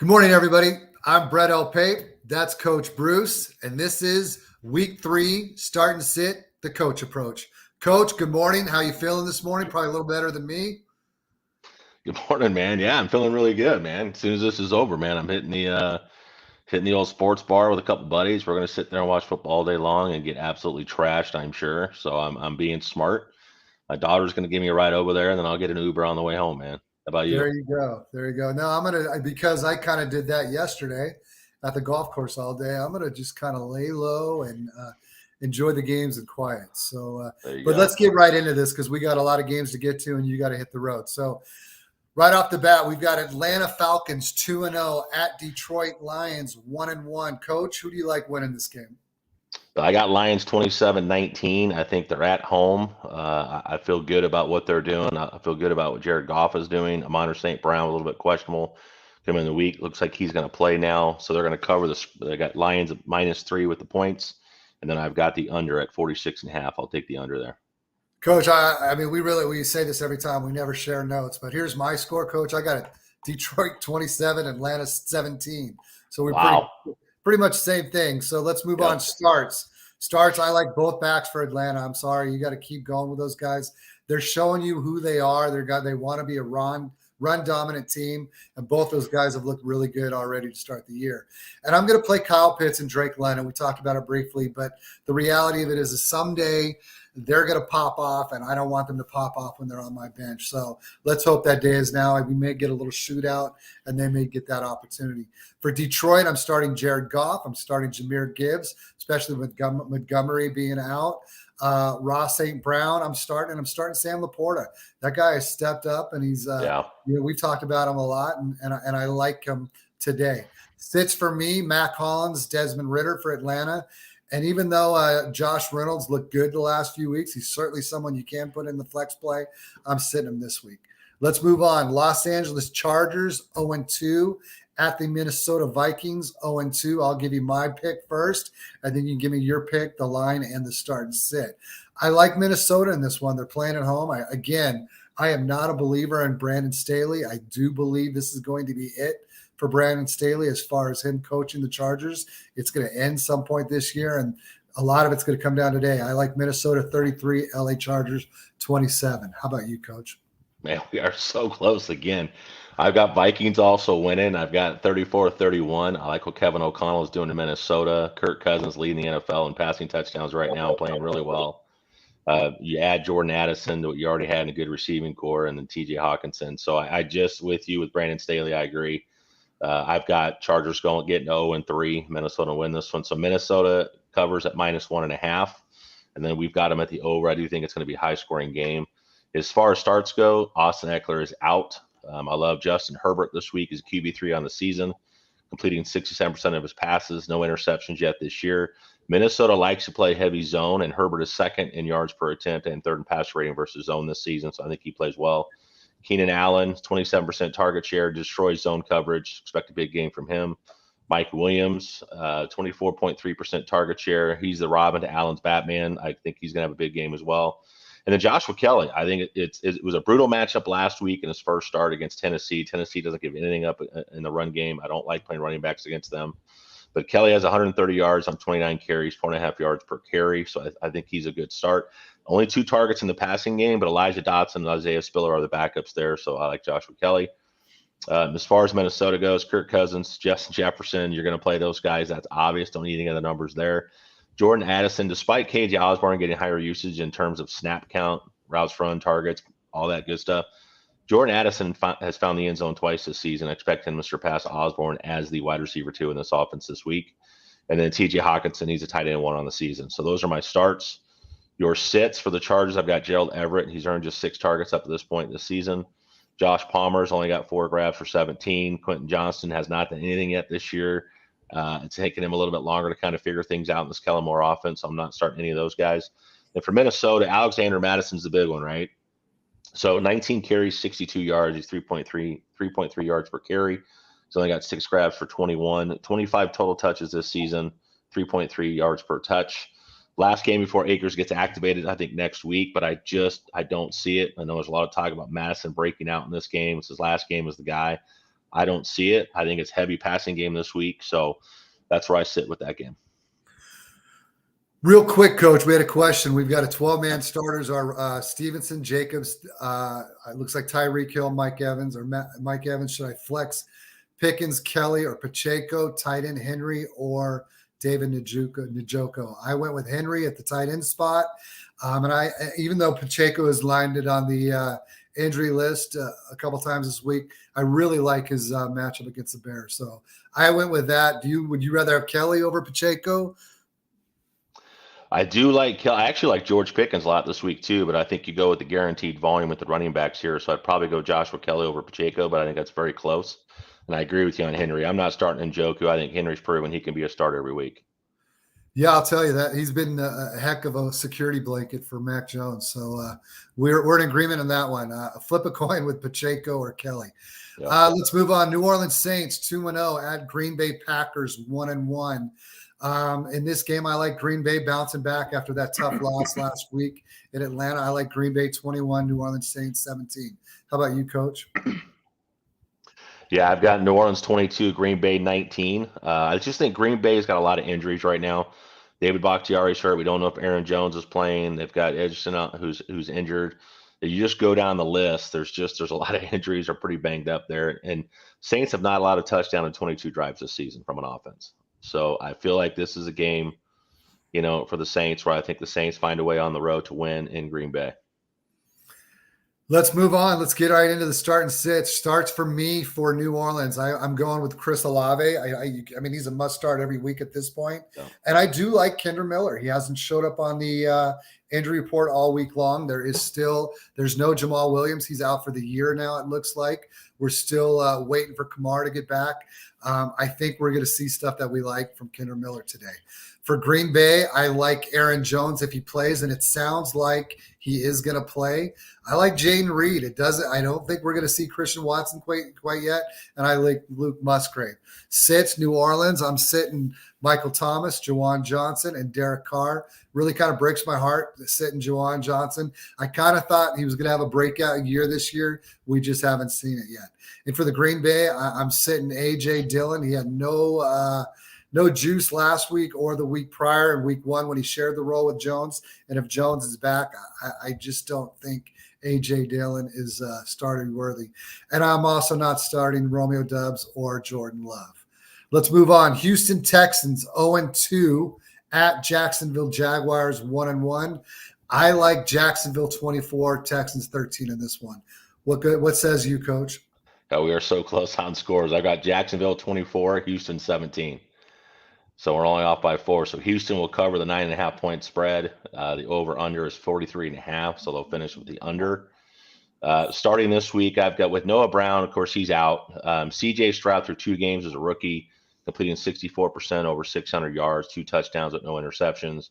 Good morning, everybody. I'm Brett Pape. That's Coach Bruce, and this is Week 3, Start and Sit, the Coach Approach. Coach, good morning. How you feeling this morning? Probably a little better than me. Good morning, man. Yeah, I'm feeling really good, man. As soon as this is over, man, I'm hitting the old sports bar with a couple buddies. We're gonna sit there and watch football all day long and get absolutely trashed, I'm sure. So I'm being smart. My daughter's gonna give me a ride over there, and then I'll get an Uber on the way home, man. How about you? There you go. There you go. No, because I kind of did that yesterday at the golf course all day, I'm going to just kind of lay low and enjoy the games in quiet. So, There you but go. let's get right into this because we got a lot of games to get to and you got to hit the road. So, right off the bat, we've got Atlanta Falcons 2-0 at Detroit Lions 1-1. Coach, who do you like winning this game? I got Lions 27-19. I think they're at home. I feel good about what they're doing. I feel good about what Jared Goff is doing. Amon St. Brown a little bit questionable coming in the week. Looks like he's going to play now, so they're going to cover this. They got Lions at -3 with the points, and then I've got the under at 46.5. I'll take the under there. Coach, I mean, we say this every time. We never share notes, but here's my score, Coach. I got it. Detroit 27, Atlanta 17. So we're pretty much the same thing. So let's move on. Starts, I like both backs for Atlanta. I'm sorry. You got to keep going with those guys. They're showing you who they are. They want to be a run dominant team, and both those guys have looked really good already to start the year. And I'm going to play Kyle Pitts and Drake London. We talked about it briefly, but the reality of it is someday they're going to pop off, and I don't want them to pop off when they're on my bench. So let's hope that day is now. We may get a little shootout, and they may get that opportunity. For Detroit, I'm starting Jared Goff. I'm starting Jahmyr Gibbs, especially with Montgomery being out. Ross St. Brown, I'm starting Sam Laporta. That guy has stepped up, and he's we talked about him a lot, and I like him today. Sits for me, Matt Collins, Desmond Ridder for Atlanta. And even though Josh Reynolds looked good the last few weeks, he's certainly someone you can put in the flex play. I'm sitting him this week. Let's move on. Los Angeles Chargers 0-2 at the Minnesota Vikings 0-2. I'll give you my pick first, and then you can give me your pick, the line, and the start and sit. I like Minnesota in this one. They're playing at home. I am not a believer in Brandon Staley. I do believe this is going to be it for Brandon Staley as far as him coaching the Chargers. It's going to end some point this year, and a lot of it's going to come down today. I like Minnesota 33, LA Chargers 27. How about you, Coach? Man, we are so close again. I've got Vikings also winning. I've got 34-31. I like what Kevin O'Connell is doing in Minnesota. Kirk Cousins leading the NFL in passing touchdowns right now, playing really well. You add Jordan Addison to what you already had in a good receiving core, and then TJ Hawkinson. So I just, with you with Brandon Staley, I agree. I've got Chargers getting 0-3. Minnesota win this one. So Minnesota covers at -1.5. And then we've got them at the over. I do think it's going to be a high-scoring game. As far as starts go, Austin Eckler is out. I love Justin Herbert this week as QB3 on the season, completing 67% of his passes, no interceptions yet this year. Minnesota likes to play heavy zone, and Herbert is second in yards per attempt and third in pass rating versus zone this season, so I think he plays well. Keenan Allen, 27% target share, destroys zone coverage. Expect a big game from him. Mike Williams, 24.3% target share. He's the Robin to Allen's Batman. I think he's going to have a big game as well. And then Joshua Kelley, I think it was a brutal matchup last week in his first start against Tennessee. Tennessee doesn't give anything up in the run game. I don't like playing running backs against them. But Kelley has 130 yards on 29 carries, 4.5 yards per carry. So I think he's a good start. Only 2 targets in the passing game, but Elijah Dotson and Isaiah Spiller are the backups there. So I like Joshua Kelley. As far as Minnesota goes, Kirk Cousins, Justin Jefferson, you're going to play those guys. That's obvious. Don't need any other numbers there. Jordan Addison, despite KJ Osborne getting higher usage in terms of snap count, routes run, targets, all that good stuff, Jordan Addison has found the end zone twice this season. I expect him to surpass Osborne as the wide receiver 2 in this offense this week. And then TJ Hawkinson, he's a tight end 1 on the season. So those are my starts. Your sits for the Chargers, I've got Gerald Everett. He's earned just 6 targets up to this point this season. Josh Palmer's only got 4 grabs for 17. Quentin Johnston has not done anything yet this year. It's taken him a little bit longer to kind of figure things out in this Kellen Moore offense, so I'm not starting any of those guys. And for Minnesota, Alexander Madison's the big one, right? So 19 carries, 62 yards. He's 3.3 yards per carry. He's only got 6 grabs for 21. 25 total touches this season, 3.3 yards per touch. Last game before Akers gets activated, I think next week, but I don't see it. I know there's a lot of talk about Madison breaking out in this game. It's his last game as the guy. I don't see it. I think it's heavy passing game this week. So that's where I sit with that game. Real quick, Coach, we had a question. We've got a 12-man starters are Stevenson, Jacobs. It looks like Tyreek Hill, Mike Evans, or Mike Evans. Should I flex Pickens, Kelley, or Pacheco, tight end Henry, or David Njoku? I went with Henry at the tight end spot. And even though Pacheco has landed on the injury list a couple times this week, I really like his matchup against the Bears. So I went with that. Would you rather have Kelley over Pacheco? I do like I actually like George Pickens a lot this week too, but I think you go with the guaranteed volume with the running backs here. So I'd probably go Joshua Kelley over Pacheco, but I think that's very close. And I agree with you on Henry. I'm not starting Njoku. I think Henry's proven he can be a starter every week. Yeah, I'll tell you that. He's been a heck of a security blanket for Mac Jones. So we're in agreement on that one. Flip a coin with Pacheco or Kelley. Yep. Let's move on. New Orleans Saints 2-0 at Green Bay Packers 1-1. In this game, I like Green Bay bouncing back after that tough loss last week in Atlanta. I like Green Bay 21, New Orleans Saints 17. How about you, Coach? Yeah, I've got New Orleans 22, Green Bay 19. I just think Green Bay's got a lot of injuries right now. David Bakhtiari's hurt. We don't know if Aaron Jones is playing. They've got Edgerton out who's injured. You just go down the list. There's a lot of injuries are pretty banged up there. And Saints have not allowed a touchdown in 22 drives this season from an offense. So I feel like this is a game, for the Saints where I think the Saints find a way on the road to win in Green Bay. Let's move on. Let's get right into the start and sit. Starts for me for New Orleans. I'm going with Chris Olave. I mean, he's a must start every week at this point. Yeah. And I do like Kendra Miller. He hasn't showed up on the injury report all week long. There's no Jamal Williams. He's out for the year now, it looks like. We're still waiting for Kamar to get back. I think we're going to see stuff that we like from Kendra Miller today. For Green Bay, I like Aaron Jones if he plays, and it sounds like he is going to play. I like Jaden Reed. I don't think we're going to see Christian Watson quite yet, and I like Luke Musgrave. Sits New Orleans. I'm sitting Michael Thomas, Juwan Johnson, and Derek Carr. Really kind of breaks my heart sitting Juwan Johnson. I kind of thought he was going to have a breakout year this year. We just haven't seen it yet. And for the Green Bay, I'm sitting A.J. Dillon. He had no juice last week or the week prior in week one when he shared the role with Jones. And if Jones is back, I just don't think A.J. Dillon is starting worthy. And I'm also not starting Romeo Doubs or Jordan Love. Let's move on. Houston Texans 0-2 at Jacksonville Jaguars 1-1. I like Jacksonville 24, Texans 13 in this one. What says you, Coach? Yeah, we are so close on scores. I got Jacksonville 24, Houston 17. So we're only off by 4. So Houston will cover the 9.5 point spread. The over-under is 43.5, so they'll finish with the under. Starting this week, I've got with Noah Brown, of course, he's out. C.J. Stroud through 2 games as a rookie, completing 64% over 600 yards, 2 touchdowns with no interceptions.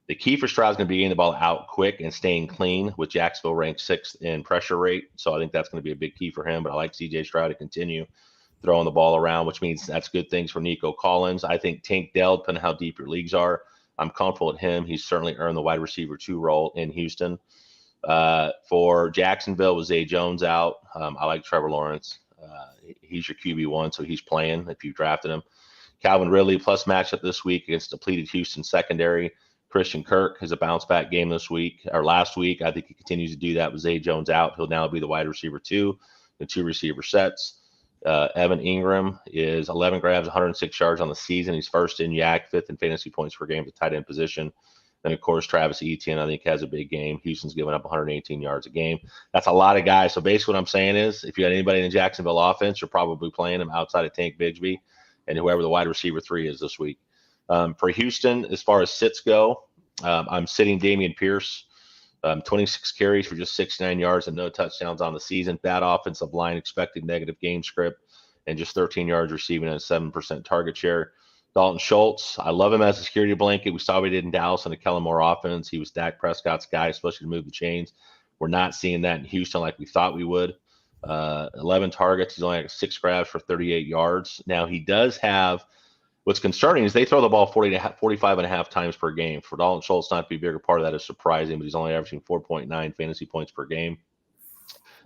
The key for Stroud is going to be getting the ball out quick and staying clean, with Jacksonville ranked 6th in pressure rate. So I think that's going to be a big key for him. But I like C.J. Stroud to continue throwing the ball around, which means that's good things for Nico Collins. I think Tank Dell, depending on how deep your leagues are, I'm comfortable with him. He's certainly earned the wide receiver 2 role in Houston. For Jacksonville, with Zay Jones out, I like Trevor Lawrence. He's your QB1, so he's playing if you drafted him. Calvin Ridley plus matchup this week against depleted Houston secondary. Christian Kirk has a bounce back game this week or last week. I think he continues to do that with Zay Jones out. He'll now be the wide receiver 2, the 2 receiver sets. Evan Ingram is 11 grabs, 106 yards on the season. He's first in YAC, 5th in fantasy points per game at the tight end position. Then, of course, Travis Etienne, I think, has a big game. Houston's giving up 118 yards a game. That's a lot of guys. So basically what I'm saying is if you got anybody in the Jacksonville offense, you're probably playing them outside of Tank Bigsby and whoever the wide receiver 3 is this week. For Houston, as far as sits go, I'm sitting Dameon Pierce, 26 carries for just 69 yards and no touchdowns on the season. Bad offensive line, expected negative game script, and just 13 yards receiving and a 7% target share. Dalton Schultz, I love him as a security blanket. We saw what he did in Dallas on the Kellen Moore offense. He was Dak Prescott's guy, especially to move the chains. We're not seeing that in Houston like we thought we would. 11 targets. He's only like 6 grabs for 38 yards. Now, he does have – what's concerning is they throw the ball 45 and a half times per game. For Dalton Schultz not to be a bigger part of that is surprising, but he's only averaging 4.9 fantasy points per game.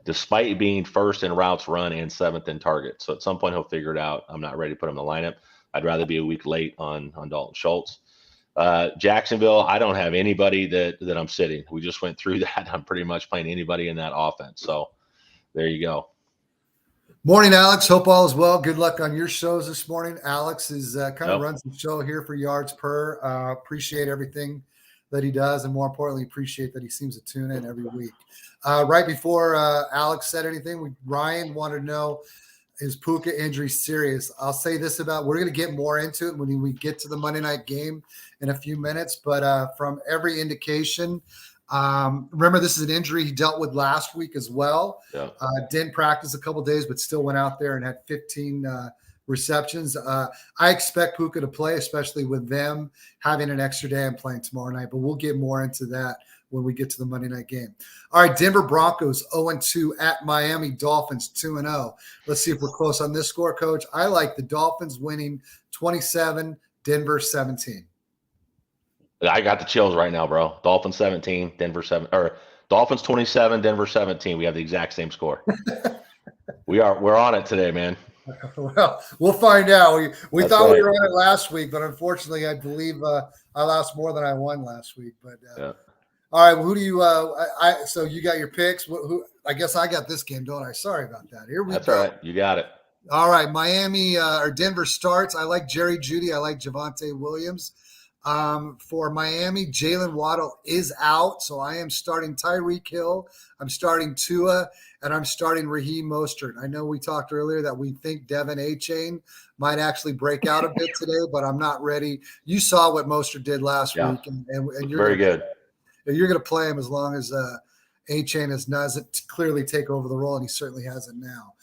despite being first in routes run and seventh in targets. So at some point he'll figure it out. I'm not ready to put him in the lineup. I'd rather be a week late on Dalton Schultz. Jacksonville, I don't have anybody that I'm sitting. We just went through that. I'm pretty much playing anybody in that offense. So there you go. Morning, Alex. Hope all is well. Good luck on your shows this morning. Alex is kind of runs the show here for Yards Per. Appreciate everything that he does, and more importantly, appreciate that he seems to tune in every week. Right before Alex said anything, Ryan wanted to know, is Puka injury serious? I'll say this about, we're going to get more into it when we get to the Monday night game in a few minutes, but from every indication, remember, this is an injury he dealt with last week as well. Yeah. Didn't practice a couple days, but still went out there and had 15 receptions. I expect Puka to play, especially with them having an extra day and playing tomorrow night, but we'll get more into that when we get to the Monday night game. All right, Denver Broncos 0-2 at Miami Dolphins 2-0. Let's see if we're close on this score, Coach. I like the Dolphins winning 27, Denver 17. I got the chills right now, bro. Dolphins 17, Denver 7, or Dolphins 27, Denver 17. We have the exact same score. We're on it today, man. Well, we'll find out. We thought we were on it last week, but unfortunately, I believe I lost more than I won last week. But all right, who do you? So you got your picks. Who? I guess I got this game, don't I? Sorry about that. Here we go. That's all right. You got it. All right, Miami or Denver starts. I like Jerry Jeudy. I like Javonte Williams. For Miami, Jalen Waddle is out, so I am starting Tyreek Hill. I'm starting Tua, and I'm starting Raheem Mostert. I know we talked earlier that we think Devin Achane might actuane break out a bit today, but I'm not ready. You saw what Mostert did last week, and you're very good. You're going to play him as long as Achane doesn't clearly take over the role, and he certainly hasn't now.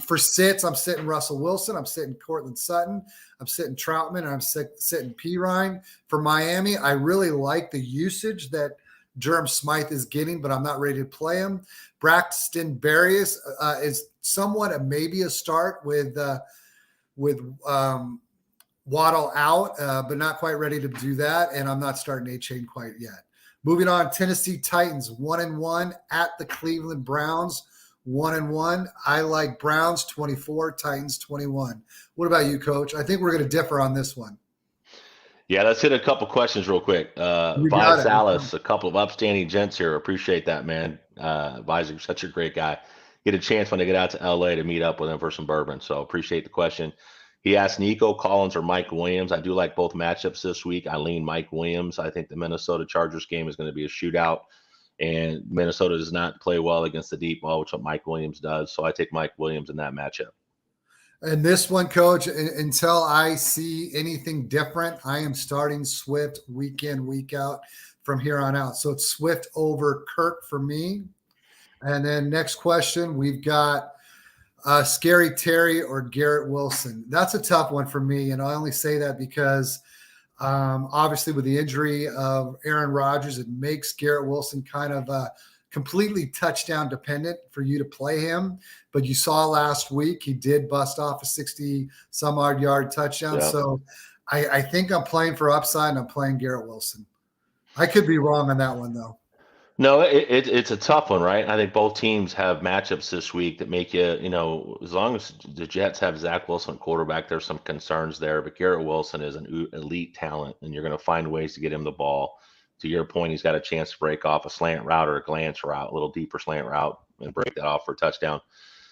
For sits, I'm sitting Russell Wilson. I'm sitting Cortland Sutton. I'm sitting Troutman, and I'm sitting Pirine. For Miami, I really like the usage that Jerome Smythe is getting, but I'm not ready to play him. Braxton Berrios is somewhat maybe a start with Waddle out, but not quite ready to do that, and I'm not starting Achane quite yet. Moving on, Tennessee Titans 1-1 at the Cleveland Browns 1-1. I like Browns 24, Titans 21. What about you, Coach? I think we're going to differ on this one. Yeah, let's hit a couple questions real quick. Vi Salas, a couple of upstanding gents here. Appreciate that, man. Vi's such a great guy. Get a chance when they get out to LA to meet up with him for some bourbon. So appreciate the question. He asked Nico Collins or Mike Williams. I do like both matchups this week. I lean Mike Williams. I think the Minnesota Chargers game is going to be a shootout, and Minnesota does not play well against the deep ball, which what Mike Williams does. So I take Mike Williams in that matchup. And this one, Coach, until I see anything different, I am starting Swift week in, week out from here on out. So it's Swift over Kirk for me. And then next question, we've got Scary Terry or Garrett Wilson. That's a tough one for me, and I only say that because obviously with the injury of Aaron Rodgers, it makes Garrett Wilson kind of completely touchdown dependent for you to play him. But you saw last week he did bust off a 60-some-odd yard touchdown. Yeah. So I think I'm playing for upside, and I'm playing Garrett Wilson. I could be wrong on that one, though. No, it's a tough one, right? I think both teams have matchups this week that make you, as long as the Jets have Zach Wilson quarterback, there's some concerns there. But Garrett Wilson is an elite talent, and you're going to find ways to get him the ball. To your point, he's got a chance to break off a slant route or a glance route, a little deeper slant route, and break that off for a touchdown.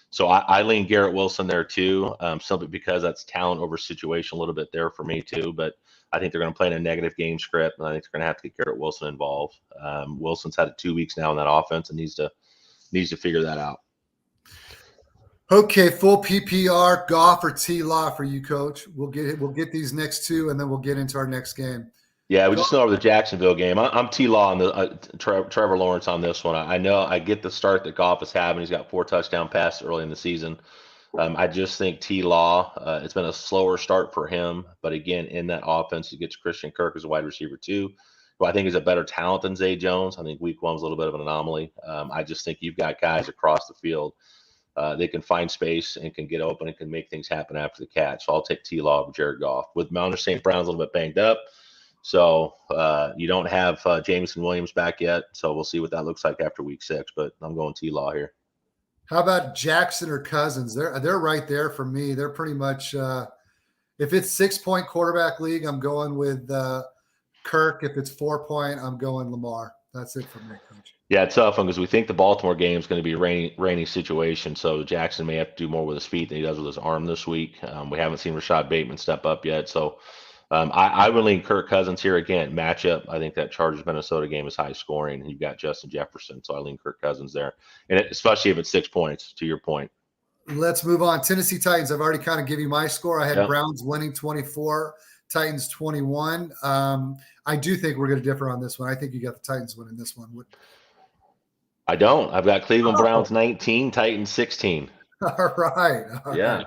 So I lean Garrett Wilson there too, simply because that's talent over situation a little bit there for me too. But I think they're going to play in a negative game script, and I think they're going to have to get Garrett Wilson involved. Wilson's had 2 weeks now in that offense and needs to figure that out. Okay, full PPR, Goff or T-Law for you, Coach. We'll get these next two, and then we'll get into our next game. Yeah, we just know over the Jacksonville game. I'm T-Law on the Trevor Lawrence on this one. I know I get the start that Goff is having. He's got 4 touchdown passes early in the season. I just think T-Law, it's been a slower start for him. But again, in that offense, he gets Christian Kirk as a wide receiver too, who I think is a better talent than Zay Jones. I think week 1 was a little bit of an anomaly. I just think you've got guys across the field. They can find space and can get open and can make things happen after the catch. So I'll take T-Law over Jared Goff. With Mount St. Brown's a little bit banged up. So you don't have Jameson Williams back yet. So we'll see what that looks like after week 6. But I'm going T-Law here. How about Jackson or Cousins? They're right there for me. They're pretty much if it's 6-point quarterback league, I'm going with Kirk. If it's 4-point, I'm going Lamar. That's it for me, Coach. Yeah, it's tough one because we think the Baltimore game is going to be a rainy situation. So Jackson may have to do more with his feet than he does with his arm this week. We haven't seen Rashad Bateman step up yet. So I would lean Kirk Cousins here again. Matchup. I think that Chargers Minnesota game is high scoring. You've got Justin Jefferson. So I lean Kirk Cousins there. And especially if it's 6 points, to your point. Let's move on. Tennessee Titans. I've already kind of given you my score. I had Yep. Browns winning 24, Titans 21. I do think we're going to differ on this one. I think you got the Titans winning this one. I don't. I've got Cleveland Browns 19, Titans 16. All right. Yeah,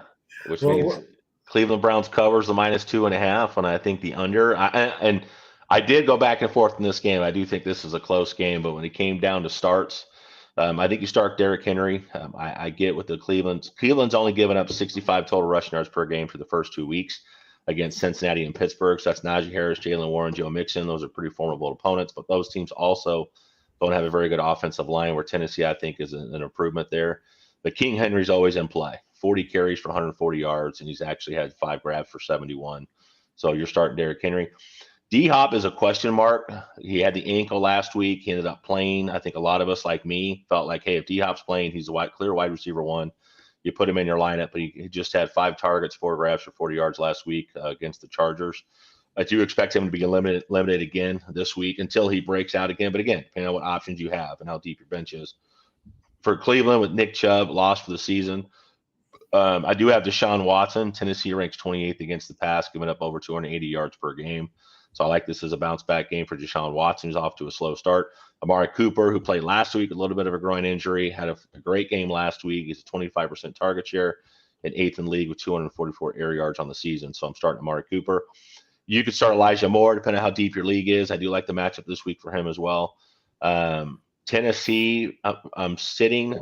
which means Cleveland Browns covers the -2.5, and I think the under. And I did go back and forth in this game. I do think this is a close game, but when it came down to starts, I think you start Derrick Henry. I get with the Cleveland's only given up 65 total rushing yards per game for the first 2 weeks against Cincinnati and Pittsburgh. So that's Najee Harris, Jalen Warren, Joe Mixon. Those are pretty formidable opponents, but those teams also don't have a very good offensive line, where Tennessee, I think, is an improvement there. But King Henry's always in play. 40 carries for 140 yards, and he's actually had 5 grabs for 71. So you're starting Derrick Henry. D-Hop is a question mark. He had the ankle last week. He ended up playing. I think a lot of us, like me, felt like, hey, if D-Hop's playing, he's a clear wide receiver 1. You put him in your lineup, but he just had 5 targets, 4 grabs for 40 yards last week against the Chargers. I do expect him to be limited again this week until he breaks out again. But again, depending on what options you have and how deep your bench is. For Cleveland, with Nick Chubb lost for the season, I do have Deshaun Watson. Tennessee ranks 28th against the pass, giving up over 280 yards per game. So I like this as a bounce-back game for Deshaun Watson, who's off to a slow start. Amari Cooper, who played last week with a little bit of a groin injury, had a great game last week. He's a 25% target share and 8th in the league with 244 air yards on the season. So I'm starting Amari Cooper. You could start Elijah Moore, depending on how deep your league is. I do like the matchup this week for him as well. Tennessee, I'm sitting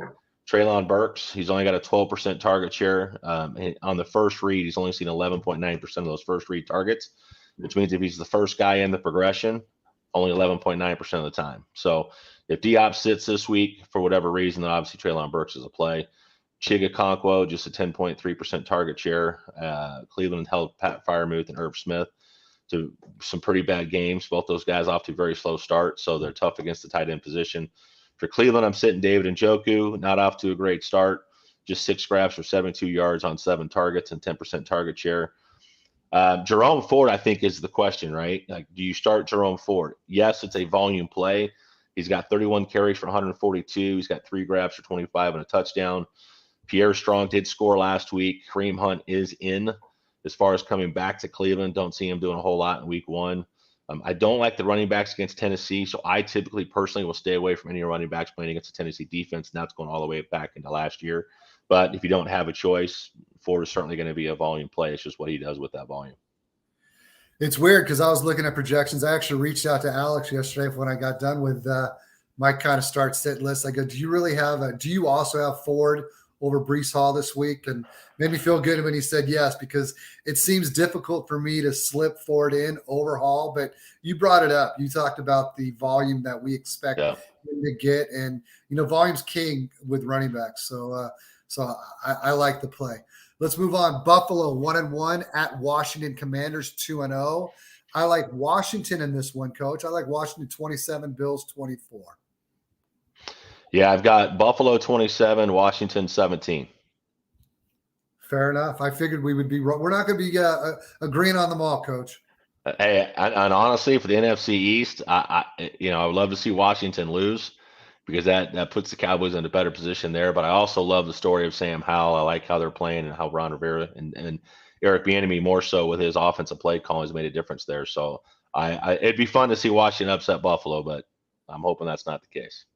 Treylon Burks. He's only got a 12% target share. On the first read, he's only seen 11.9% of those first read targets, which means if he's the first guy in the progression, only 11.9% of the time. So if Diop sits this week for whatever reason, then obviously Treylon Burks is a play. Chigakonkwo, just a 10.3% target share. Cleveland held Pat Freiermuth and Irv Smith to some pretty bad games. Both those guys off to a very slow start, so they're tough against the tight end position. For Cleveland, I'm sitting David Njoku, not off to a great start. Just 6 grabs for 72 yards on 7 targets and 10% target share. Jerome Ford, I think, is the question, right? Like, do you start Jerome Ford? Yes, it's a volume play. He's got 31 carries for 142. He's got 3 grabs for 25 and a touchdown. Pierre Strong did score last week. Kareem Hunt is in. As far as coming back to Cleveland, don't see him doing a whole lot in week 1. I don't like the running backs against Tennessee, so I typically personally will stay away from any running backs playing against the Tennessee defense, and that's going all the way back into last year. But if you don't have a choice, Ford is certainly going to be a volume play. It's just what he does with that volume. It's weird because I was looking at projections. I actually reached out to Alex yesterday when I got done with my kind of start sit list. I go, do you also have Ford over Breece Hall this week? And made me feel good when he said yes, because it seems difficult for me to slip Ford in over Hall. But you brought it up. You talked about the volume that we expect him to get. And, volume's king with running backs. So I like the play. Let's move on. Buffalo 1-1 at Washington Commanders 2-0. I like Washington in this one, Coach. I like Washington 27, Bills 24. Yeah, I've got Buffalo 27, Washington 17. Fair enough. I figured we would be wrong. We're not going to be agreeing on them all, Coach. Hey, and honestly, for the NFC East, I would love to see Washington lose, because that puts the Cowboys in a better position there. But I also love the story of Sam Howell. I like how they're playing and how Ron Rivera and Eric Bieniemy, more so with his offensive play calling, has made a difference there. So it'd be fun to see Washington upset Buffalo, but I'm hoping that's not the case.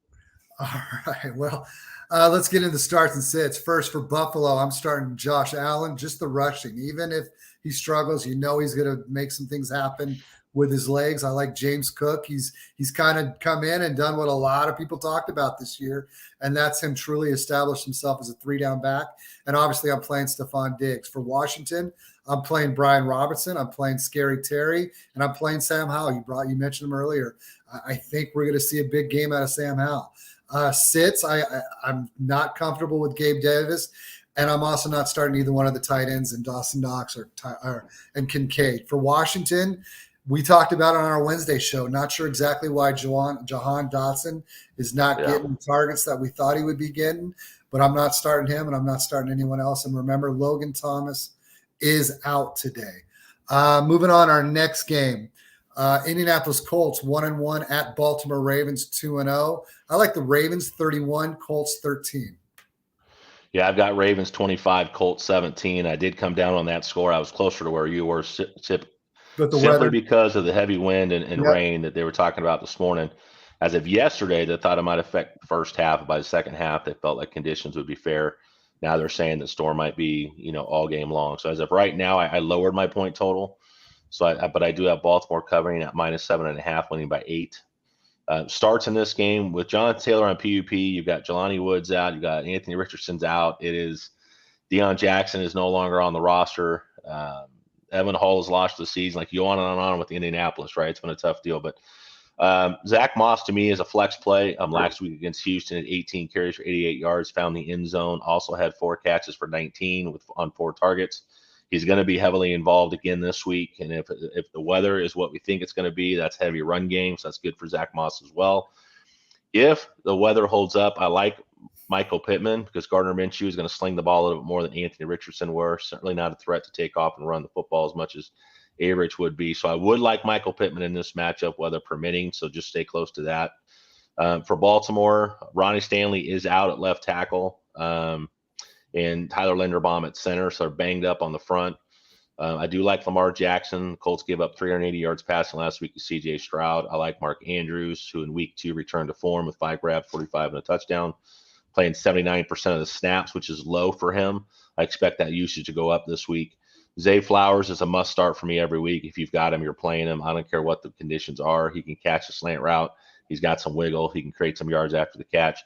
All right. Well, let's get into the starts and sits. First, for Buffalo, I'm starting Josh Allen, just the rushing. Even if he struggles, he's going to make some things happen with his legs. I like James Cook. He's kind of come in and done what a lot of people talked about this year, and that's him truly established himself as a 3-down back. And obviously, I'm playing Stephon Diggs. For Washington, I'm playing Brian Robinson. I'm playing Scary Terry, and I'm playing Sam Howell. You mentioned him earlier. I think we're going to see a big game out of Sam Howell. Sits, I'm not comfortable with Gabe Davis, and I'm also not starting either one of the tight ends in Dawson Knox and Kincaid. For Washington, we talked about it on our Wednesday show. Not sure exactly why Jahan Dotson is not getting the targets that we thought he would be getting, but I'm not starting him, and I'm not starting anyone else. And remember, Logan Thomas is out today. Moving on, our next game. Indianapolis Colts 1-1 at Baltimore Ravens 2-0. I like the Ravens 31, Colts 13. Yeah, I've got Ravens 25, Colts 17. I did come down on that score. I was closer to where you were, simply because of the heavy wind and rain that they were talking about this morning. As of yesterday, they thought it might affect the first half. By the second half, they felt like conditions would be fair. Now they're saying the storm might be, all game long. So as of right now, I lowered my point total. But I do have Baltimore covering at -7.5, winning by 8. Starts in this game with Jonathan Taylor on PUP. You've got Jelani Woods out. You've got Anthony Richardson's out. It is Deion Jackson is no longer on the roster. Evan Hall has lost the season. Like, you on and on with Indianapolis, right? It's been a tough deal. But Zach Moss, to me, is a flex play. Last week against Houston, at 18 carries for 88 yards, found the end zone. Also had 4 catches for 19 on 4 targets. He's going to be heavily involved again this week. And if the weather is what we think it's going to be, that's heavy run game. So that's good for Zach Moss as well. If the weather holds up, I like Michael Pittman because Gardner Minshew is going to sling the ball a little bit more than Anthony Richardson were. Certainly not a threat to take off and run the football as much as A-Rich would be. So I would like Michael Pittman in this matchup, weather permitting. So just stay close to that. For Baltimore, Ronnie Stanley is out at left tackle. And Tyler Linderbaum at center, so they're banged up on the front. I do like Lamar Jackson. The Colts gave up 380 yards passing last week to C.J. Stroud. I like Mark Andrews, who in week 2 returned to form with 5 grabs, 45, and a touchdown, playing 79% of the snaps, which is low for him. I expect that usage to go up this week. Zay Flowers is a must start for me every week. If you've got him, you're playing him. I don't care what the conditions are. He can catch a slant route. He's got some wiggle. He can create some yards after the catch.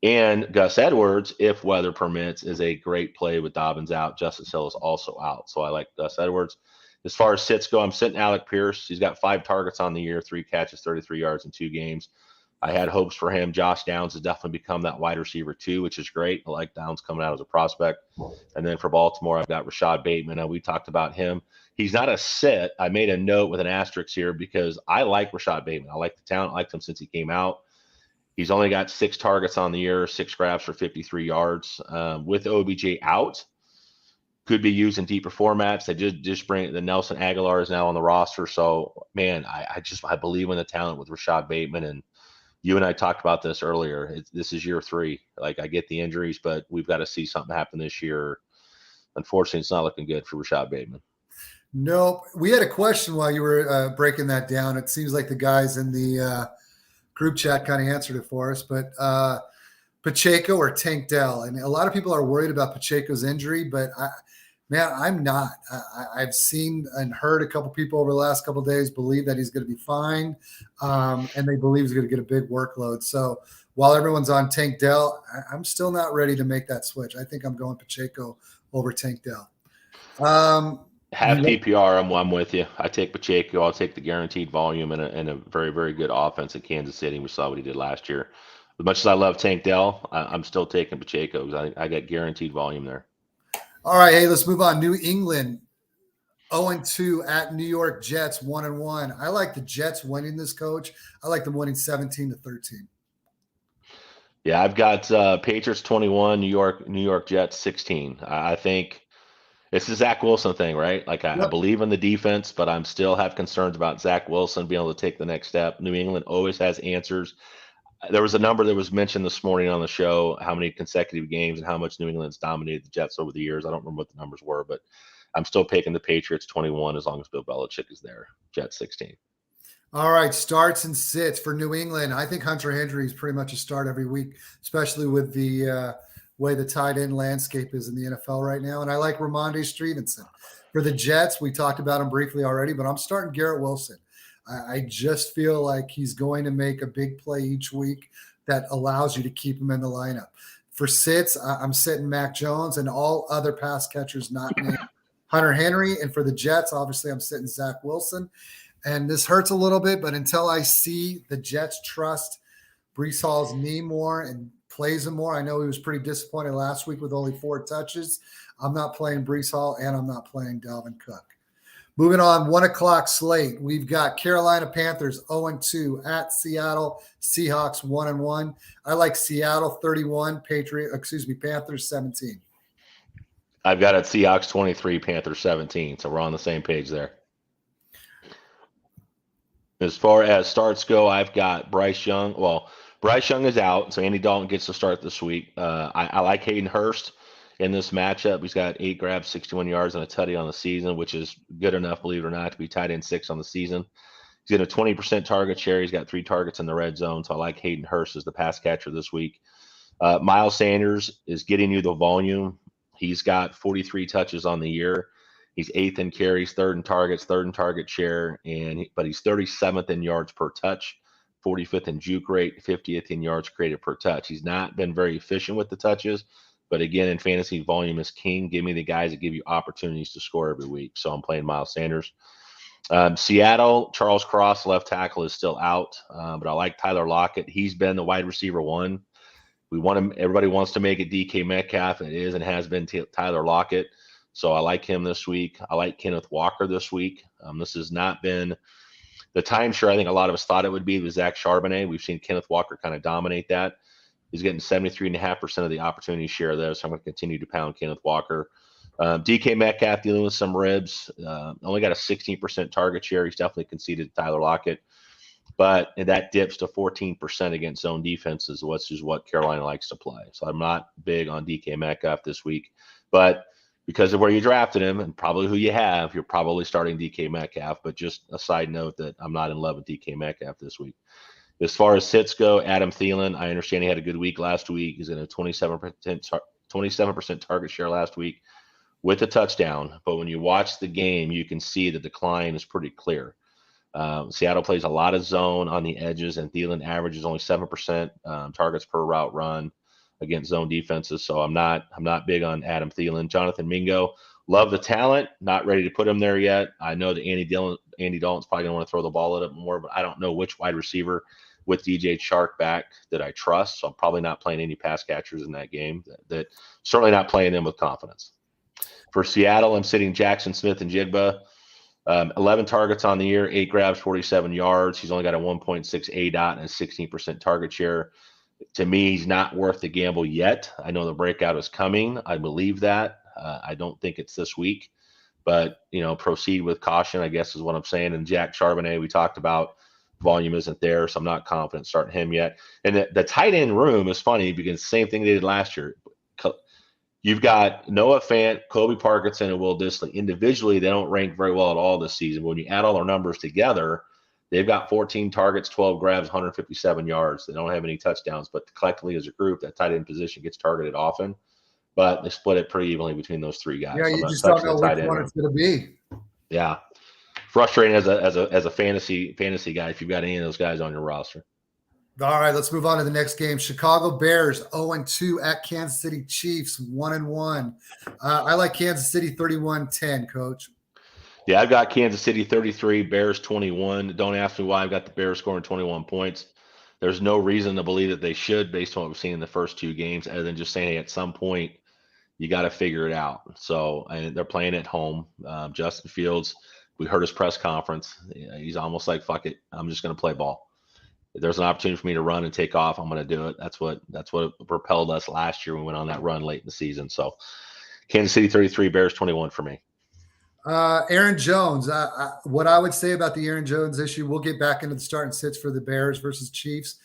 And Gus Edwards, if weather permits, is a great play with Dobbins out. Justice Hill is also out. So I like Gus Edwards. As far as sits go, I'm sitting Alec Pierce. He's got 5 targets on the year, 3 catches, 33 yards in 2 games. I had hopes for him. Josh Downs has definitely become that wide receiver too, which is great. I like Downs coming out as a prospect. And then for Baltimore, I've got Rashad Bateman. We talked about him. He's not a sit. I made a note with an asterisk here because I like Rashad Bateman. I like the talent. I liked him since he came out. He's only got 6 targets on the year, 6 grabs for 53 yards. With OBJ out, could be used in deeper formats. They just bring the Nelson Aguilar is now on the roster. So, man, I believe in the talent with Rashad Bateman. And you and I talked about this earlier. This is year 3. Like, I get the injuries, but we've got to see something happen this year. Unfortunately, it's not looking good for Rashad Bateman. Nope. We had a question while you were breaking that down. It seems like the guys in the group chat kind of answered it for us, but Pacheco or Tank Dell. And a lot of people are worried about Pacheco's injury, but I'm not. I've seen and heard a couple people over the last couple of days believe that he's going to be fine, and they believe he's going to get a big workload. So while everyone's on Tank Dell, I'm still not ready to make that switch. I think I'm going Pacheco over Tank Dell. Half PPR, I'm with you. I take Pacheco. I'll take the guaranteed volume and a very, very good offense at Kansas City. We saw what he did last year. As much as I love Tank Dell, I'm still taking Pacheco because I got guaranteed volume there. All right, hey, let's move on. New England 0-2 at New York Jets 1-1. I like the Jets winning this, Coach. I like them winning 17-13. Yeah, I've got Patriots 21, New York Jets 16. I think it's the Zach Wilson thing, right? Like I believe in the defense, but I'm still have concerns about Zach Wilson being able to take the next step. New England always has answers. There was a number that was mentioned this morning on the show, how many consecutive games and how much New England's dominated the Jets over the years. I don't remember what the numbers were, but I'm still picking the Patriots 21 as long as Bill Belichick is there. Jets 16. All right, starts and sits for New England. I think Hunter Henry is pretty much a start every week, especially with the way the tight end landscape is in the NFL right now. And I like Ramondre Stevenson. For the Jets, we talked about him briefly already, but I'm starting Garrett Wilson. I just feel like he's going to make a big play each week that allows you to keep him in the lineup. For sits, I'm sitting Mac Jones and all other pass catchers not named Hunter Henry. And for the Jets, obviously, I'm sitting Zach Wilson. And this hurts a little bit, but until I see the Jets trust Breece Hall's knee more and plays him more. I know he was pretty disappointed last week with only 4 touches. I'm not playing Breece Hall, and I'm not playing Dalvin Cook. Moving on, 1 o'clock slate. We've got Carolina Panthers 0-2 at Seattle Seahawks 1-1. I like Seattle 31, Panthers 17. I've got it Seahawks 23, Panthers 17. So we're on the same page there. As far as starts go, I've got Bryce Young. Well, Bryce Young is out, so Andy Dalton gets to start this week. I like Hayden Hurst in this matchup. He's got 8 grabs, 61 yards, and a tutty on the season, which is good enough, believe it or not, to be tight end 6 on the season. He's got a 20% target share. He's got 3 targets in the red zone, so I like Hayden Hurst as the pass catcher this week. Miles Sanders is getting you the volume. He's got 43 touches on the year. He's 8th in carries, 3rd in targets, 3rd in target share, but he's 37th in yards per touch, 45th in juke rate, 50th in yards created per touch. He's not been very efficient with the touches, but again, in fantasy, volume is king. Give me the guys that give you opportunities to score every week. So I'm playing Miles Sanders. Seattle, Charles Cross, left tackle, is still out, but I like Tyler Lockett. He's been the wide receiver 1. We want him. Everybody wants to make it DK Metcalf, and it is and has been Tyler Lockett. So I like him this week. I like Kenneth Walker this week. This has not been the timeshare I think a lot of us thought it would be with Zach Charbonnet. We've seen Kenneth Walker kind of dominate that. He's getting 73.5% of the opportunity share there, so I'm going to continue to pound Kenneth Walker. DK Metcalf dealing with some ribs. Only got a 16% target share. He's definitely conceded to Tyler Lockett. But that dips to 14% against zone defenses, which is what Carolina likes to play. So I'm not big on DK Metcalf this week. But because of where you drafted him and probably who you have, you're probably starting DK Metcalf. But just a side note that I'm not in love with DK Metcalf this week. As far as sits go, Adam Thielen, I understand he had a good week last week. He's in a 27% target share last week with a touchdown. But when you watch the game, you can see the decline is pretty clear. Seattle plays a lot of zone on the edges, and Thielen averages only 7% targets per route run against zone defenses. So I'm not big on Adam Thielen. Jonathan Mingo, love the talent, not ready to put him there yet. I know that Andy Dalton's probably going to want to throw the ball at him more, but I don't know which wide receiver with DJ Chark back that I trust. So I'm probably not playing any pass catchers in that game. That certainly not playing them with confidence. For Seattle, I'm sitting Jackson Smith and Jigba. 11 targets on the year, 8 grabs, 47 yards. He's only got a 1.6 ADOT and a 16% target share. To me, he's not worth the gamble yet. I know the breakout is coming. I believe that. I don't think it's this week. But, proceed with caution, I guess is what I'm saying. And Jack Charbonnet, we talked about, volume isn't there, so I'm not confident starting him yet. And the tight end room is funny because same thing they did last year. You've got Noah Fant, Kobe Parkinson, and Will Dissly. Individually, they don't rank very well at all this season. But when you add all their numbers together, they've got 14 targets, 12 grabs, 157 yards. They don't have any touchdowns, but collectively as a group, that tight end position gets targeted often. But they split it pretty evenly between those 3 guys. Yeah, so you just don't know which one it's going to be. Yeah, frustrating as a fantasy guy if you've got any of those guys on your roster. All right, let's move on to the next game. Chicago Bears 0-2 at Kansas City Chiefs 1-1. I like Kansas City 31-10, Coach. Yeah, I've got Kansas City 33, Bears 21. Don't ask me why I've got the Bears scoring 21 points. There's no reason to believe that they should based on what we've seen in the first 2 games, other than just saying, hey, at some point you got to figure it out. So, and they're playing at home. Justin Fields, we heard his press conference. He's almost like, fuck it, I'm just going to play ball. If there's an opportunity for me to run and take off, I'm going to do it. That's what propelled us last year when we went on that run late in the season. So Kansas City 33, Bears 21 for me. Aaron Jones, what I would say about the Aaron Jones issue, we'll get back into the start and sits for the Bears versus Chiefs,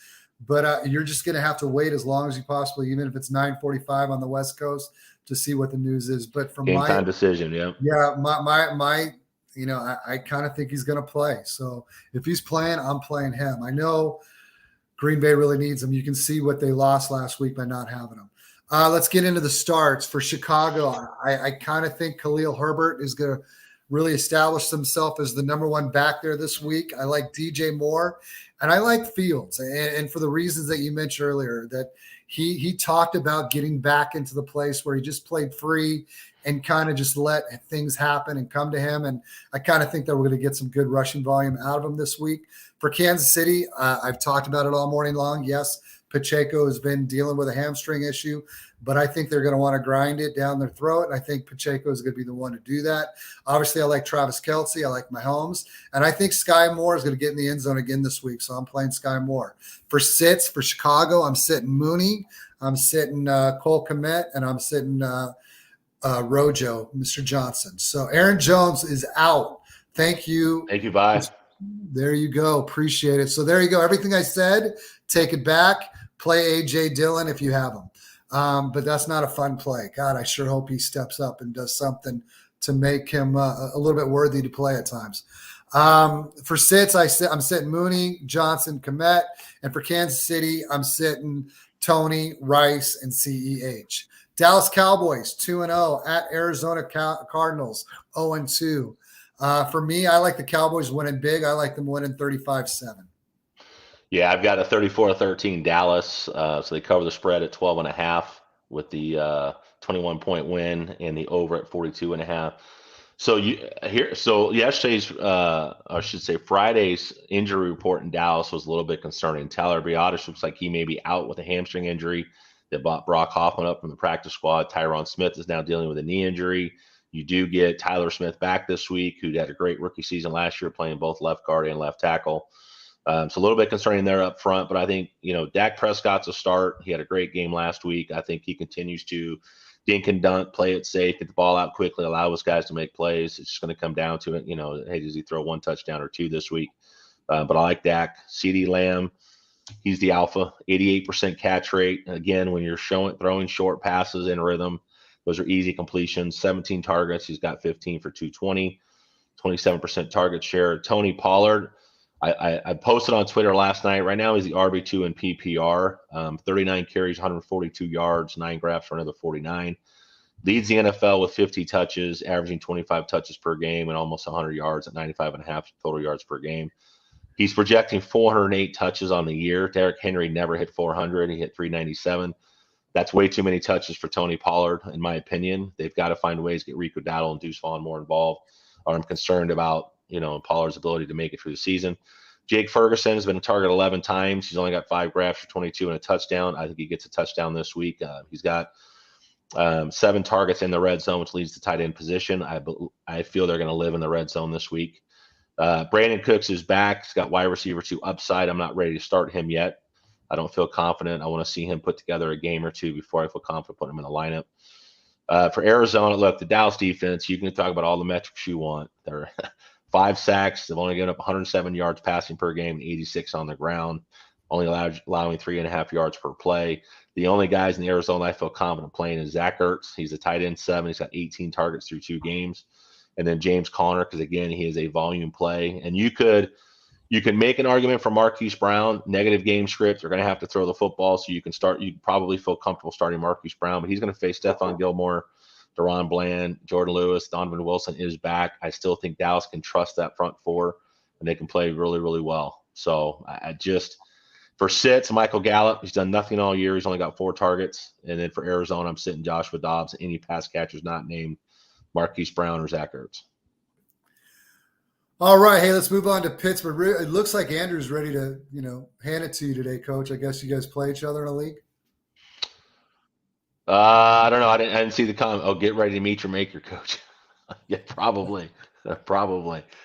but you're just going to have to wait as long as you possibly, even if it's 9:45 on the West Coast, to see what the news is. But from game time decision, yeah, I kind of think he's going to play. So if he's playing, I'm playing him. I know Green Bay really needs him. You can see what they lost last week by not having him. Let's get into the starts for Chicago. I kind of think Khalil Herbert is going to really establish himself as the number 1 back there this week. I like DJ Moore, and I like Fields. And for the reasons that you mentioned earlier, that he talked about getting back into the place where he just played free. and kind of just let things happen and come to him. And I kind of think that we're going to get some good rushing volume out of him this week. For Kansas City, I've talked about it all morning long. Yes, Pacheco has been dealing with a hamstring issue, but I think they're going to want to grind it down their throat. And I think Pacheco is going to be the one to do that. Obviously, I like Travis Kelce. I like Mahomes. And I think Sky Moore is going to get in the end zone again this week. So I'm playing Sky Moore. For sits, for Chicago, I'm sitting Mooney. I'm sitting Cole Kmet, and I'm sitting Rojo, Mr. Johnson. So Aaron Jones is out. Thank you. Thank you. Bye. There you go. Appreciate it. So there you go. Everything I said, take it back. Play A.J. Dillon if you have him. But that's not a fun play. God, I sure hope he steps up and does something to make him a little bit worthy to play at times. For sits, I'm sitting Mooney, Johnson, Kmet. And for Kansas City, I'm sitting Tony, Rice, and CEH. Dallas Cowboys, 2-0 at Arizona Cardinals, 0-2. For me, I like the Cowboys winning big. I like them winning 35-7. Yeah, I've got a 34-13 Dallas. So they cover the spread at 12.5 with the 21-point win and the over at 42.5. So yesterday's, I should say Friday's injury report in Dallas was a little bit concerning. Tyler Biadasz looks like he may be out with a hamstring injury that brought Brock Hoffman up from the practice squad. Tyron Smith is now dealing with a knee injury. You do get Tyler Smith back this week, who had a great rookie season last year, playing both left guard and left tackle. So a little bit concerning there up front, but I think, Dak Prescott's a start. He had a great game last week. I think he continues to dink and dunk, play it safe, get the ball out quickly, allow his guys to make plays. It's just going to come down to it. Hey, does he throw one touchdown or two this week? But I like Dak. CeeDee Lamb, he's the alpha, 88% catch rate. Again, when you're throwing short passes in rhythm, those are easy completions. 17 targets. He's got 15 for 220, 27% target share. Tony Pollard, I posted on Twitter last night. Right now, he's the RB2 in PPR. 39 carries, 142 yards, 9 grabs for another 49. Leads the NFL with 50 touches, averaging 25 touches per game and almost 100 yards at 95.5 total yards per game. He's projecting 408 touches on the year. Derrick Henry never hit 400. He hit 397. That's way too many touches for Tony Pollard, in my opinion. They've got to find ways to get Rico Dowdle and Deuce Vaughn more involved. I'm concerned about, Pollard's ability to make it through the season. Jake Ferguson has been a target 11 times. He's only got 5 grabs for 22 and a touchdown. I think he gets a touchdown this week. He's got 7 targets in the red zone, which leads to tight end position. I feel they're going to live in the red zone this week. Brandon Cooks is back. He's got wide receiver 2 upside. I'm not ready to start him yet. I don't feel confident. I want to see him put together a game or two before I feel confident putting him in the lineup. For Arizona, look, the Dallas defense, you can talk about all the metrics you want. They're 5 sacks. They've only given up 107 yards passing per game and 86 on the ground, only allowing 3.5 yards per play. The only guys in Arizona I feel confident playing is Zach Ertz. He's a tight end 7. He's got 18 targets through 2 games. And then James Conner, because, again, he is a volume play. And you can make an argument for Marquise Brown, negative game script. They're going to have to throw the football, so you can probably feel comfortable starting Marquise Brown, but he's going to face Stephon Gilmore, Deron Bland, Jordan Lewis, Donovan Wilson is back. I still think Dallas can trust that front 4, and they can play really, really well. So for sits, Michael Gallup, he's done nothing all year. He's only got 4 targets. And then for Arizona, I'm sitting Joshua Dobbs, any pass catchers not named Marquise Brown or Zach Ertz. All right. Hey, let's move on to Pittsburgh. It looks like Andrew's ready to, hand it to you today, Coach. I guess you guys play each other in a league. I don't know. I didn't see the comment. Oh, get ready to meet your maker, Coach. Yeah, probably.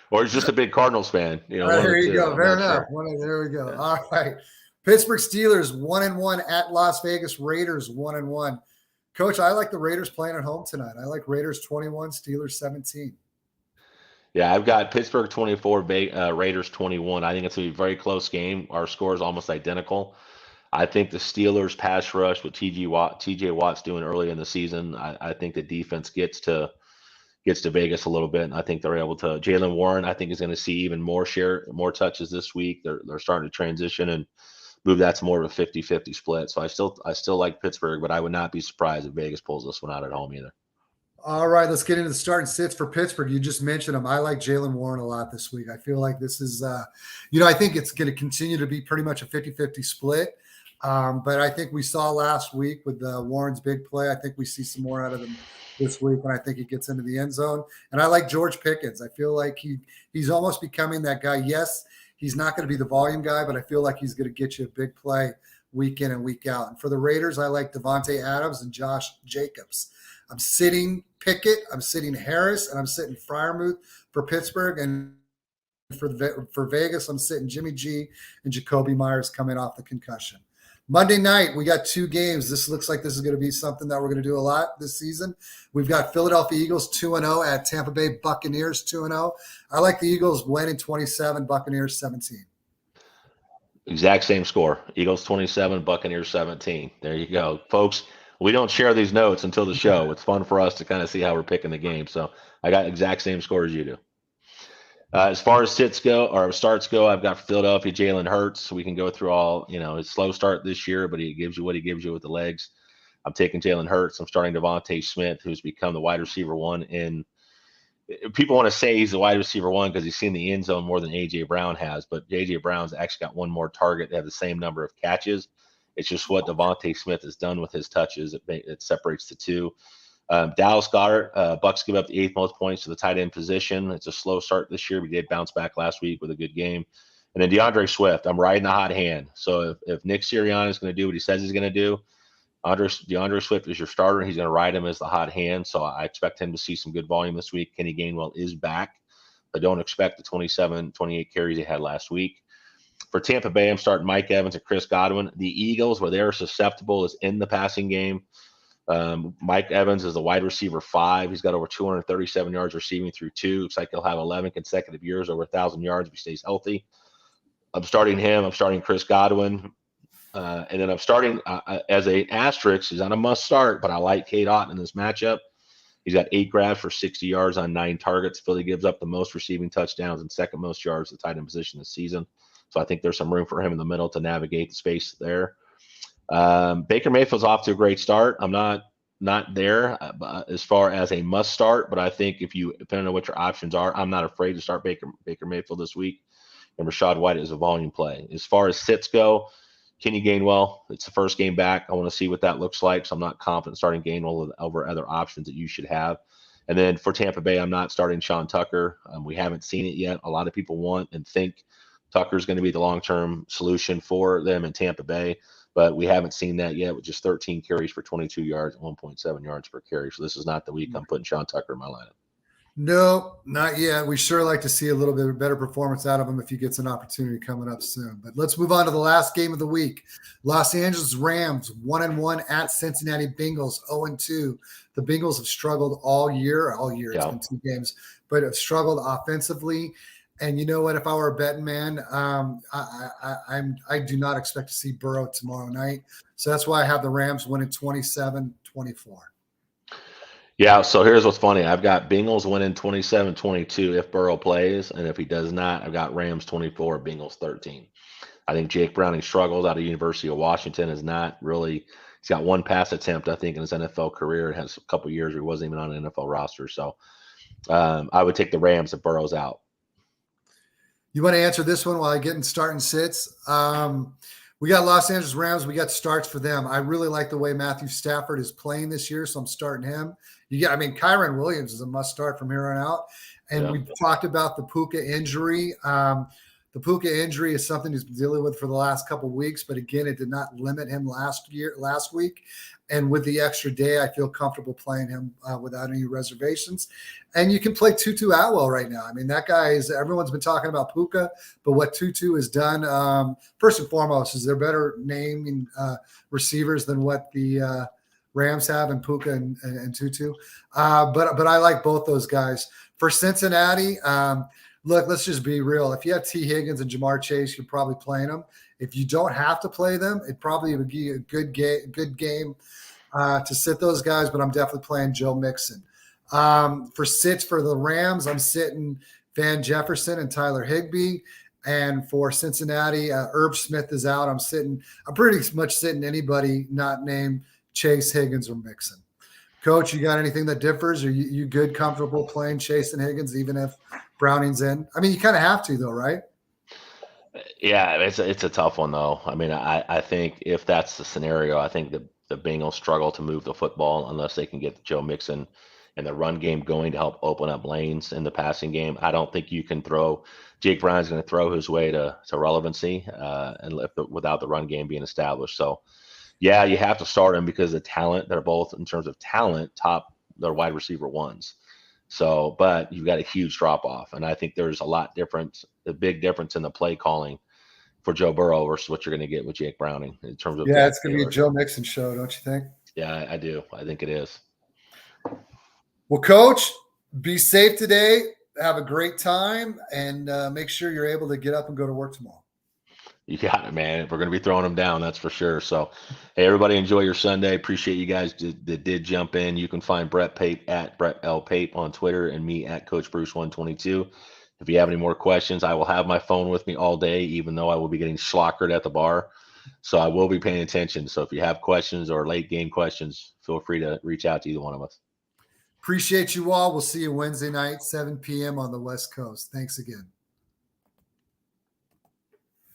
Or he's just a big Cardinals fan. There you go. Fair enough. There we go. All right. Pittsburgh Steelers 1-1 at Las Vegas Raiders 1-1. Coach, I like the Raiders playing at home tonight. I like Raiders 21, Steelers 17. Yeah, I've got Pittsburgh 24, Raiders 21. I think it's going to be a very close game. Our score is almost identical. I think the Steelers pass rush with T.J. Watt's doing early in the season. I think the defense gets to Vegas a little bit, and I think they're able to. Jaylen Warren, I think, is going to see even more touches this week. They're starting to transition and move that to more of a 50-50 split. So I still like Pittsburgh, but I would not be surprised if Vegas pulls this one out at home either. All right, let's get into the starting sits for Pittsburgh. You just mentioned them. I like Jaylen Warren a lot this week. I feel like this is, I think it's going to continue to be pretty much a 50-50 split. But I think we saw last week with Warren's big play. I think we see some more out of him this week, and I think he gets into the end zone. And I like George Pickens. I feel like he's almost becoming that guy. Yes, he's not going to be the volume guy, but I feel like he's going to get you a big play week in and week out. And for the Raiders, I like Devontae Adams and Josh Jacobs. I'm sitting Pickett, I'm sitting Harris, and I'm sitting Freiermuth for Pittsburgh. And for Vegas, I'm sitting Jimmy G and Jacoby Myers coming off the concussion. Monday night, we got 2 games. This looks like this is going to be something that we're going to do a lot this season. We've got Philadelphia Eagles 2-0 at Tampa Bay Buccaneers 2-0. I like the Eagles winning 27, Buccaneers 17. Exact same score. Eagles 27, Buccaneers 17. There you go. Folks, we don't share these notes until the show. It's fun for us to kind of see how we're picking the game. So I got exact same score as you do. As far as starts go, I've got Philadelphia, Jalen Hurts. We can go through all, his slow start this year, but he gives you what he gives you with the legs. I'm taking Jalen Hurts. I'm starting Devontae Smith, who's become the wide receiver one. People want to say he's the wide receiver one because he's seen the end zone more than A.J. Brown has, but A.J. Brown's actually got one more target. They have the same number of catches. It's just what Devontae Smith has done with his touches. It separates the two. Dallas Goedert, Bucks give up the 8th most points to the tight end position. It's a slow start this year. We did bounce back last week with a good game. And then DeAndre Swift, I'm riding the hot hand. So if Nick Sirianni is going to do what he says he's going to do, DeAndre Swift is your starter. He's going to ride him as the hot hand. So I expect him to see some good volume this week. Kenny Gainwell is back, but don't expect the 27, 28 carries he had last week. For Tampa Bay, I'm starting Mike Evans and Chris Godwin. The Eagles, where they're susceptible, is in the passing game. Mike Evans is the wide receiver 5. He's got over 237 yards receiving through 2. Looks like he'll have 11 consecutive years over 1,000 yards if he stays healthy. I'm starting him. I'm starting Chris Godwin. And then I'm starting as an asterisk. He's on a must start, but I like Cade Otton in this matchup. He's got 8 grabs for 60 yards on 9 targets. Philly gives up the most receiving touchdowns and second most yards to tight end position this season. So I think there's some room for him in the middle to navigate the space there. Baker Mayfield's off to a great start. I'm not there as far as a must start, but I think depending on what your options are, I'm not afraid to start Baker Mayfield this week. And Rachaad White is a volume play. As far as sits go, Kenny Gainwell, it's the first game back. I want to see what that looks like. So I'm not confident starting Gainwell over other options that you should have. And then for Tampa Bay, I'm not starting Sean Tucker. We haven't seen it yet. A lot of people want and think Tucker's going to be the long-term solution for them in Tampa Bay, but we haven't seen that yet with just 13 carries for 22 yards, 1.7 yards per carry. So this is not the week I'm putting Sean Tucker in my lineup. No, not yet. We sure like to see a little bit of better performance out of him if he gets an opportunity coming up soon. But let's move on to the last game of the week. Los Angeles Rams 1-1 at Cincinnati Bengals 0-2. The Bengals have struggled all year. It's been 2 games, but have struggled offensively. And you know what? If I were a betting man, I do not expect to see Burrow tomorrow night. So that's why I have the Rams winning 27-24. Yeah, so here's what's funny. I've got Bengals winning 27-22 if Burrow plays, and if he does not, I've got Rams 24, Bengals 13. I think Jake Browning struggles out of University of Washington. Is not really – he's got 1 pass attempt, I think, in his NFL career. It has a couple years where he wasn't even on an NFL roster. So I would take the Rams if Burrow's out. You want to answer this one while I get in starting sits? We got Los Angeles Rams. We got starts for them. I really like the way Matthew Stafford is playing this year, so I'm starting him. Kyron Williams is a must start from here on out. And we talked about the Puka injury. The Puka injury is something he's been dealing with for the last couple of weeks, but again, it did not limit him last week. And with the extra day, I feel comfortable playing him without any reservations. And you can play Tutu Atwell right now. I mean, that guy everyone's been talking about Puka, but what Tutu has done, first and foremost, is they're better naming receivers than what the Rams have in Puka and Tutu. But I like both those guys. For Cincinnati, look, let's just be real. If you have T. Higgins and Jamar Chase, you're probably playing them. If you don't have to play them, it probably would be a good game to sit those guys, but I'm definitely playing Joe Mixon. For sits for the Rams, I'm sitting Van Jefferson and Tyler Higbee. And for Cincinnati, Herb Smith is out. I'm pretty much sitting anybody not named Chase, Higgins, or Mixon. Coach, you got anything that differs? Are you good, comfortable playing Chase and Higgins, even if Browning's in? I mean, you kind of have to, though, right? Yeah, it's a tough one, though. I mean, I think if that's the scenario, I think the Bengals struggle to move the football unless they can get Joe Mixon and the run game going to help open up lanes in the passing game. I don't think you can throw – Jake Brown's going to throw his way to relevancy without the run game being established. So, yeah, you have to start them because of talent. They're both, in terms of talent, they're wide receiver ones. So, but you've got a huge drop-off. And I think there's a big difference in the play calling for Joe Burrow versus what you're going to get with Jake Browning in terms of – yeah, it's going to be a Joe Mixon show, don't you think? Yeah, I do. I think it is. Well, Coach, be safe today. Have a great time, and make sure you're able to get up and go to work tomorrow. You got it, man. We're going to be throwing them down, that's for sure. So, hey, everybody, enjoy your Sunday. Appreciate you guys that did jump in. You can find Brett Pape at Brett L. Pape on Twitter and me at Coach Bruce 122. If you have any more questions, I will have my phone with me all day, even though I will be getting schlockered at the bar. So I will be paying attention. So if you have questions or late game questions, feel free to reach out to either one of us. Appreciate you all. We'll see you Wednesday night, 7 p.m. on the West Coast. Thanks again.